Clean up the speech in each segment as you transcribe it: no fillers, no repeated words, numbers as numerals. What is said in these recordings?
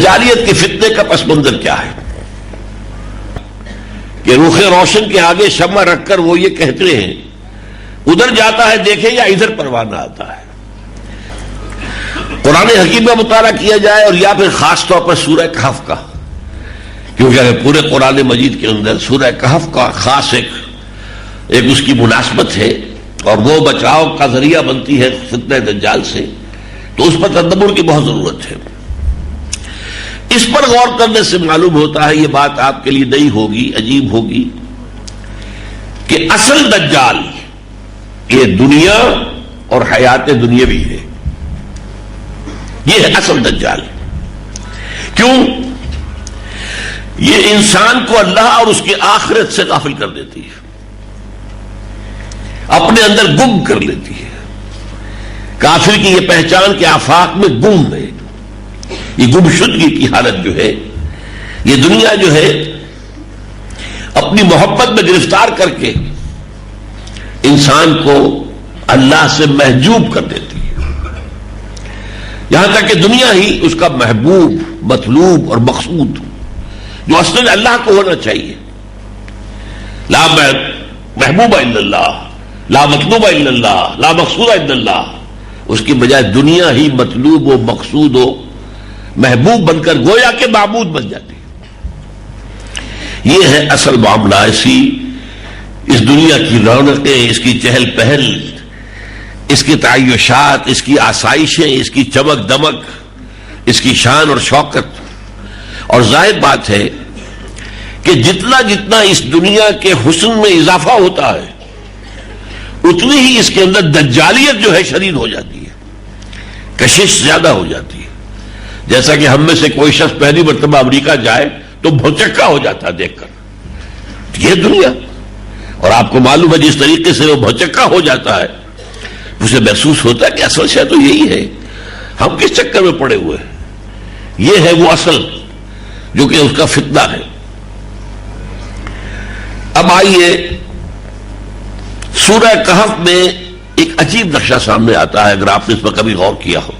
دجالیت کے فتنے کا پس منظر کیا ہے کہ رخ روشن کے آگے شمع رکھ کر وہ یہ کہتے ہیں ادھر جاتا ہے دیکھے یا ادھر پروانہ آتا ہے. قرآن حکیم کا مطالعہ کیا جائے اور یا پھر خاص طور پر سورہ کہف کا، کیونکہ پورے قرآن مجید کے اندر سورہ کہف کا خاص ایک اس کی مناسبت ہے اور وہ بچاؤ کا ذریعہ بنتی ہے فتنہ دجال سے، تو اس پر تدبر کی بہت ضرورت ہے. اس پر غور کرنے سے معلوم ہوتا ہے، یہ بات آپ کے لیے نئی ہوگی، عجیب ہوگی، کہ اصل دجال یہ دنیا اور حیات دنیاوی ہے. یہ ہے اصل دجال. کیوں؟ یہ انسان کو اللہ اور اس کی آخرت سے غافل کر دیتی ہے، اپنے اندر گم کر لیتی ہے. کافر کی یہ پہچان کہ آفاق میں گم ہے، یہ گمشدگی کی حالت جو ہے، یہ دنیا جو ہے اپنی محبت میں گرفتار کر کے انسان کو اللہ سے محجوب کر دیتی ہے، یہاں تک کہ دنیا ہی اس کا محبوب، مطلوب اور مقصود جو اصل اللہ کو ہونا چاہیے. لا محبوب الا اللہ، لا مطلوب الا اللہ، لا مقصود الا اللہ، اس کی بجائے دنیا ہی مطلوب و مقصود و محبوب بن کر گویا کہ معبود بن جاتی ہے. یہ ہے اصل معاملہ. اس دنیا کی رونقیں، اس کی چہل پہل، اس کی تعیشات، اس کی آسائشیں، اس کی چمک دمک، اس کی شان اور شوکت. اور ظاہر بات ہے کہ جتنا جتنا اس دنیا کے حسن میں اضافہ ہوتا ہے اتنی ہی اس کے اندر دجالیت جو ہے شدید ہو جاتی ہے، کشش زیادہ ہو جاتی ہے. جیسا کہ ہم میں سے کوئی شخص پہلی مرتبہ امریکہ جائے تو بھوچکا ہو جاتا ہے دیکھ کر، یہ دنیا. اور آپ کو معلوم ہے جس طریقے سے وہ بھوچکا ہو جاتا ہے اسے محسوس ہوتا ہے کہ اصل شے تو یہی ہے، ہم کس چکر میں پڑے ہوئے ہیں. یہ ہے وہ اصل جو کہ اس کا فتنہ ہے. اب آئیے سورہ کہف میں ایک عجیب نقشہ سامنے آتا ہے اگر آپ نے اس پر کبھی غور کیا ہو.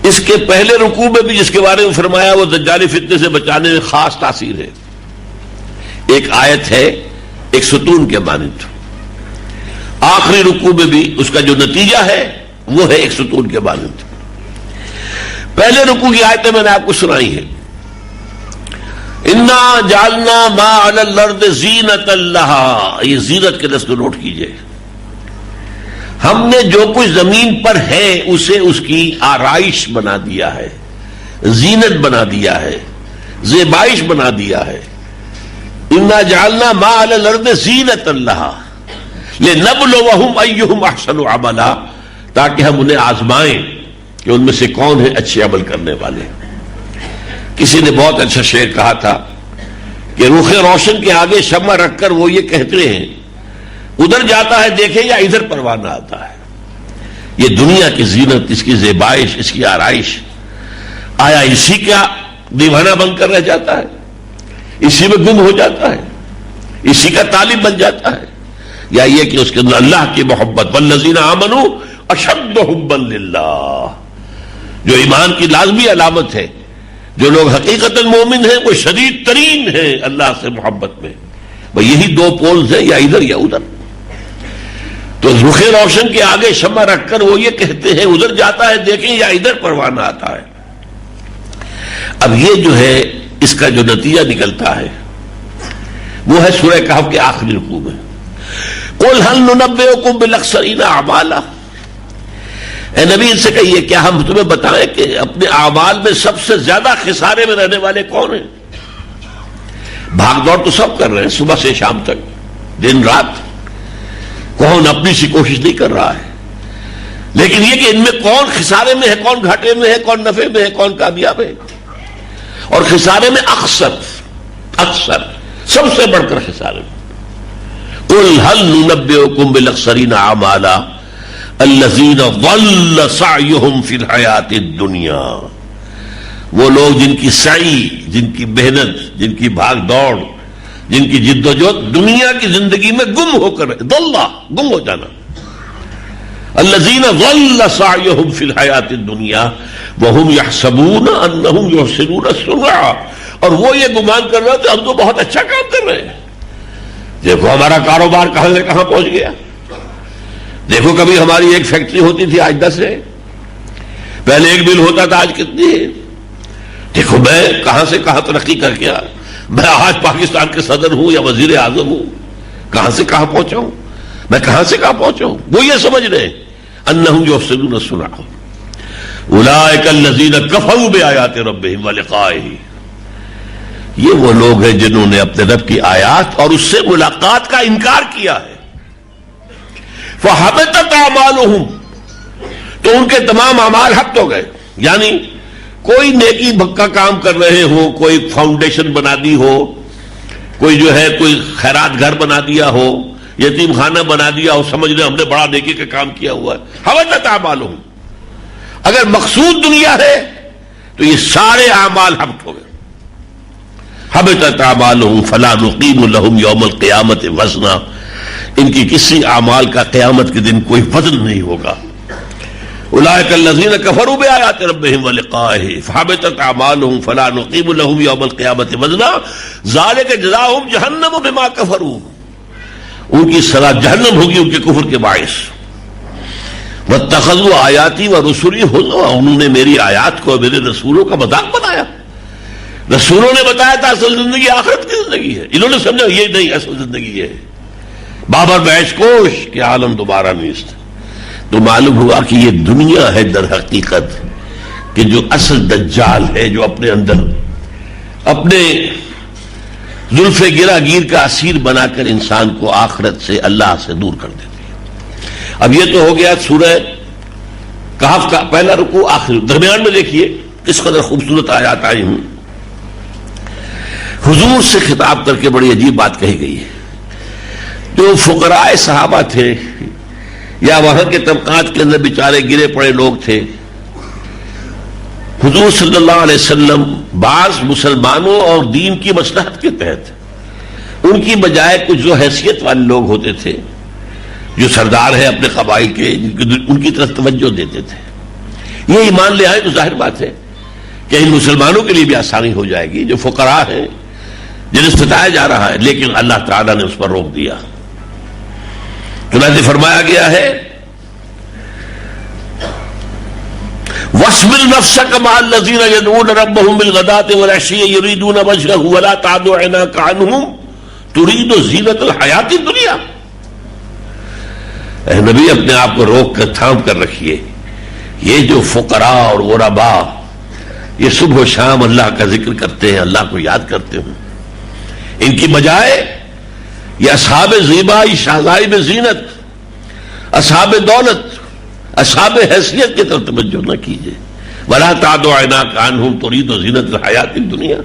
اس کے پہلے رکوع میں بھی جس کے بارے میں فرمایا وہ دجالی فتنے سے بچانے میں خاص تاثیر ہے. ایک آیت ہے ایک ستون کے مانند، آخری رکوع میں بھی اس کا جو نتیجہ ہے وہ ہے ایک ستون کے مانند. پہلے رکوع کی آیتیں میں نے آپ کو سنائی ہے. انا جعلنا ما علی الارض زینۃ لہا، یہ زینت کے لفظ کو نوٹ کیجئے. ہم نے جو کچھ زمین پر ہے اسے اس کی آرائش بنا دیا ہے، زینت بنا دیا ہے، زیبائش بنا دیا ہے. انا جعلنا ما علی الارض زینۃ لہا لنبلوہم ایہم احسن عملا، تاکہ ہم انہیں آزمائیں کہ ان میں سے کون ہے اچھے عمل کرنے والے. کسی نے بہت اچھا شعر کہا تھا کہ رخ روشن کے آگے شمع رکھ کر وہ یہ کہتے ہیں ادھر جاتا ہے دیکھے یا ادھر پروانہ آتا ہے. یہ دنیا کی زینت، اس کی زیبائش، اس کی آرائش، آیا اسی کا دیوانہ بن کر رہ جاتا ہے، اسی میں گم ہو جاتا ہے، اسی کا طالب بن جاتا ہے، یا یہ کہ اس کے اندر اللہ کی محبت، والذین آمنوا اشد حبا للہ، جو ایمان کی لازمی علامت ہے. جو لوگ حقیقت مومن ہیں وہ شدید ترین ہیں اللہ سے محبت میں. بھئی یہی دو پولز ہیں، یا ادھر یا ادھر. تو رخ روشن کے آگے شمع رکھ کر وہ یہ کہتے ہیں ادھر جاتا ہے دیکھیں یا ادھر پروانہ آتا ہے. اب یہ جو ہے اس کا جو نتیجہ نکلتا ہے وہ ہے سورہ کہف کے آخری رکوع میں. قل هل ننبئکم بالاخسرین اعمالا، اے نبی ان سے کہیے کیا ہم تمہیں بتائیں کہ اپنے اعمال میں سب سے زیادہ خسارے میں رہنے والے کون ہیں؟ بھاگ دوڑ تو سب کر رہے ہیں صبح سے شام تک، دن رات، کون اپنی سی کوشش نہیں کر رہا ہے. لیکن یہ کہ ان میں کون خسارے میں ہے، کون گھاٹے میں ہے، کون نفع میں ہے، کون کامیاب ہے. اور خسارے میں اکثر سب سے بڑھ کر خسارے میں. قل هل ننبئکم بالاخسرین اعمالا الذین ضل سعیہم فی الحیاۃ الدنیا، وہ لوگ جن کی سعی، جن کی محنت، جن کی بھاگ دوڑ، جن کی جد و جہد دنیا کی زندگی میں گم ہو کر، ضل گم ہو جانا، الذین ضل سعیہم فی الحیاۃ الدنیا وہم یحسبون انہم یحسنون صنعا، اور وہ یہ گمان کر رہے تھے ہم تو بہت اچھا کام کر رہے ہیں، دیکھو ہمارا کاروبار کہاں سے کہاں پہنچ گیا، دیکھو کبھی ہماری ایک فیکٹری ہوتی تھی آج 10 ہے، پہلے ایک مل ہوتا تھا آج کتنی ہے، دیکھو میں کہاں سے کہاں ترقی کر کے آیا، میں آج پاکستان کے صدر ہوں یا وزیر اعظم ہوں، کہاں سے کہاں پہنچا ہوں، میں کہاں سے کہاں پہنچا ہوں۔ وہ یہ سمجھ رہے ہیں انہم یفسدون صنعا اولئک الذین کفروا بآیات ربہم ولقائہ، یہ وہ لوگ ہیں جنہوں نے اپنے رب کی آیات اور اس سے ملاقات کا انکار کیا ہے۔ فحبطت اعمالہم، تو ان کے تمام اعمال حبط ہو گئے، یعنی کوئی نیکی کا کام کر رہے ہو، کوئی فاؤنڈیشن بنا دی ہو، کوئی جو ہے کوئی خیرات گھر بنا دیا ہو، یتیم خانہ بنا دیا ہو، سمجھ رہے ہم نے بڑا نیکی کا کام کیا ہوا ہے، حبطت اعمالہم۔ اگر مقصود دنیا ہے تو یہ سارے اعمال حبط ہو گئے۔ حبطت اعمالہم فلا نقیم لہم یوم القیامت وزنا، ان کی کسی اعمال کا قیامت کے دن کوئی وزن نہیں ہوگا۔ اولئک الذین کفروا بآیات ربہم ولقائہ فحبطت اعمالہم فلا نقیم لہم یوم القیامت وزنا ذالک جزاؤہم جہنم بما کفروا، ان کی سزا جہنم ہوگی ان کے کفر کے باعث۔ واتخذوا آیاتی ورسلی ہزوا، انہوں نے میری آیات کو میرے رسولوں کا مذاق بنایا، رسولوں نے بتایا تھا اصل زندگی آخرت کی زندگی ہے، انہوں نے سمجھا یہ نہیں اصل زندگی ہے، بابر بیش کوش کہ عالم دوبارہ نیست۔ تو معلوم ہوا کہ یہ دنیا ہے در حقیقت کہ جو اصل دجال ہے، جو اپنے اندر اپنے زلف گرا گیر کا اسیر بنا کر انسان کو آخرت سے اللہ سے دور کر دیتی ہے۔ اب یہ تو ہو گیا سورہ کہف کا پہلا رکوع، آخر درمیان میں دیکھیے کس قدر خوبصورت آیات آئی ہوں۔ حضور سے خطاب کر کے بڑی عجیب بات کہی گئی ہے۔ جو فقراء صحابہ تھے یا وہاں کے طبقات کے اندر بیچارے گرے پڑے لوگ تھے، حضور صلی اللہ علیہ وسلم بعض مسلمانوں اور دین کی مصلحت کے تحت ان کی بجائے کچھ جو حیثیت والے لوگ ہوتے تھے، جو سردار ہیں اپنے قبائل کے، ان کی طرف توجہ دیتے تھے۔ یہ ایمان لے آئے تو ظاہر بات ہے کہ ان مسلمانوں کے لیے بھی آسانی ہو جائے گی، جو فقراء ہیں جنہیں ستایا جا رہا ہے، لیکن اللہ تعالیٰ نے اس پر روک دیا۔ چنانچہ فرمایا گیا ہے وَاصْبِرْ نَفْسَكَ مَعَ الَّذِينَ يَدْعُونَ رَبَّهُم بِالْغَدَاةِ وَالْعَشِيِّ يُرِيدُونَ وَجْهَهُ وَلَا تَعْدُ عَيْنَاكَ عَنْهُمْ تُرِيدُ زِينَةَ الْحَيَاةِ الدُّنْيَا۔ اے نبی اپنے آپ کو روک کر تھام کر رکھیے، یہ جو فقراء اور غرباء یہ صبح و شام اللہ کا ذکر کرتے ہیں، اللہ کو یاد کرتے ہیں، ان کی بجائے یہ اصحاب زیبائی شہزائی زینت، اصحاب دولت، اصحاب حیثیت کی طرف توجہ نہ کیجیے۔ وَلَا تَعْدُ عَيْنَاكَ عَنْهُمْ تُرِيدُ زِينَةَ الْحَيَاةِ الدُّنْيَا۔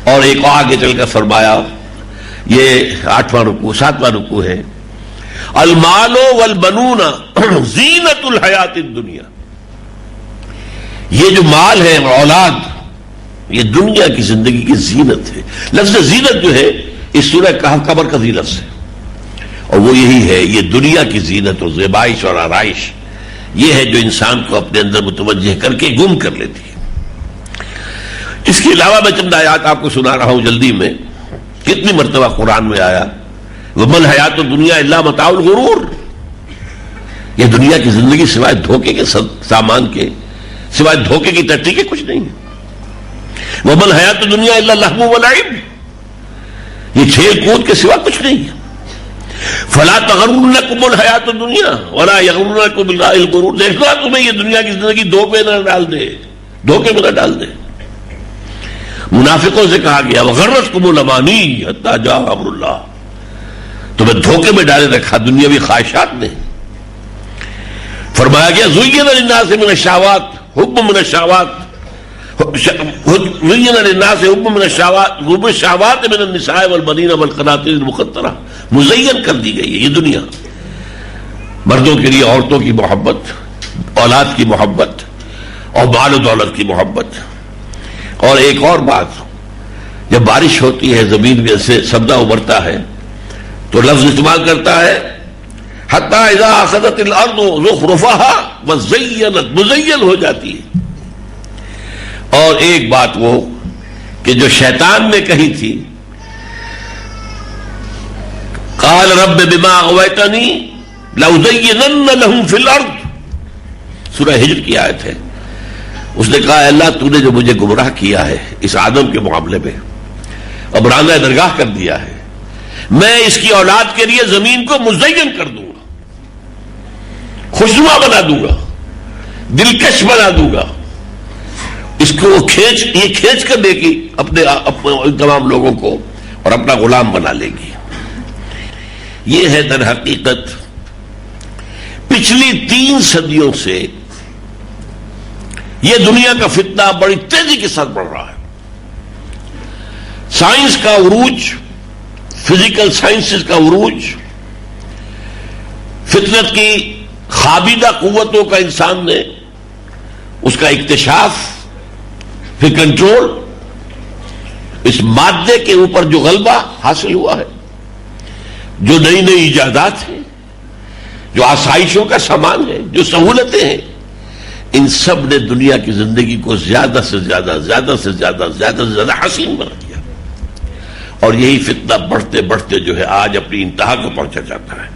اور ایک آگے چل کر فرمایا، یہ 8واں رکوع 7واں رکوع ہے، المال والبنون زینت الحیات الدنیا، یہ جو مال ہے اولاد یہ دنیا کی زندگی کی زینت ہے۔ لفظ زینت جو ہے اس سورہ کہف کا مرکزی لفظ ہے، اور وہ یہی ہے، یہ دنیا کی زینت اور زیبائش اور آرائش یہ ہے جو انسان کو اپنے اندر متوجہ کر کے گم کر لیتی ہے۔ اس کے علاوہ میں چند آیات آپ کو سنا رہا ہوں جلدی میں، کتنی مرتبہ قرآن میں آیا وَمَا الْحَيَاةُ الدُّنْيَا إِلَّا مَتَاعُ الْغُرُورِ، یہ دنیا کی زندگی سوائے دھوکے کے سامان کے، سوائے دھوکے کی ٹٹی کے کچھ نہیں ہے۔ وَمَا الْحَيَاةُ الدُّنْيَا إِلَّا اللَّهْوُ وَاللَّعِبُ، یہ کھیل کود کے سوا کچھ نہیں ہے۔ فَلَا تَغُرَّنَّكُمُ الْحَيَاةُ الدُّنْيَا وَلَا يَغُرَّنَّكُم بِاللَّهِ الْغُرُورُ، دیکھنا تمہیں یہ دنیا کی زندگی دھوکے میں نہ ڈال دے، دھوکے میں نہ ڈال دے۔ منافقوں سے کہا گیا وَغَرَّتْكُمُ الْأَمَانِيُّ حَتَّىٰ جَاءَ أَمْرُ اللَّهِ، تمہیں دھوکے میں ڈالے رکھا دنیاوی خواہشات نے۔ فرمایا گیا زُيِّنَ لِلنَّاسِ مِنَ الشَّهَوَاتِ حُبٌّ مِنَ الشَّهَوَاتِ زُيِّنَ لِلنَّاسِ حُبٌّ مِنَ الشَّهَوَاتِ مِنَ النِّسَاءِ وَالْبَنِينَ وَالْقَنَاطِيرِ الْمُقَنطَرَةِ، مزین کر دی گئی ہے یہ دنیا، مردوں کے لیے عورتوں کی محبت، اولاد کی محبت اور مال و دولت کی محبت۔ اور ایک اور بات، جب بارش ہوتی ہے زمین میں سے سبزہ ابھرتا ہے تو لفظ استعمال کرتا ہے حتی اذا اخذت الارض زخرفها وزینت، مزین ہو جاتی ہے. اور ایک بات وہ کہ جو شیطان نے کہی تھی، قال رب بما اغویتنی لأزینن لهم فی الارض، سورہ ہجر کی آیت ہے. اس نے کہا اللہ تو نے جو مجھے گمراہ کیا ہے اس آدم کے معاملے میں، اب برآمدہ درگاہ کر دیا ہے، میں اس کی اولاد کے لیے زمین کو مزین کر دوں گا، خوشنما بنا دوں گا، دلکش بنا دوں گا، اس کو یہ کھینچ کر دے گی اپنے تمام لوگوں کو اور اپنا غلام بنا لے گی. یہ ہے در حقیقت پچھلی 3 صدیوں سے یہ دنیا کا فتنہ بڑی تیزی کے ساتھ بڑھ رہا ہے. سائنس کا عروج، فزیکل سائنسز کا عروج، فطرت کی خابیدہ قوتوں کا انسان نے اس کا اکتشاف، پھر کنٹرول، اس مادے کے اوپر جو غلبہ حاصل ہوا ہے، جو نئی نئی ایجادات ہیں، جو آسائشوں کا سامان ہے، جو سہولتیں ہیں، ان سب نے دنیا کی زندگی کو زیادہ سے زیادہ حسین بنا دیا. اور یہی فتنہ بڑھتے بڑھتے جو ہے آج اپنی انتہا کو پہنچا جاتا ہے.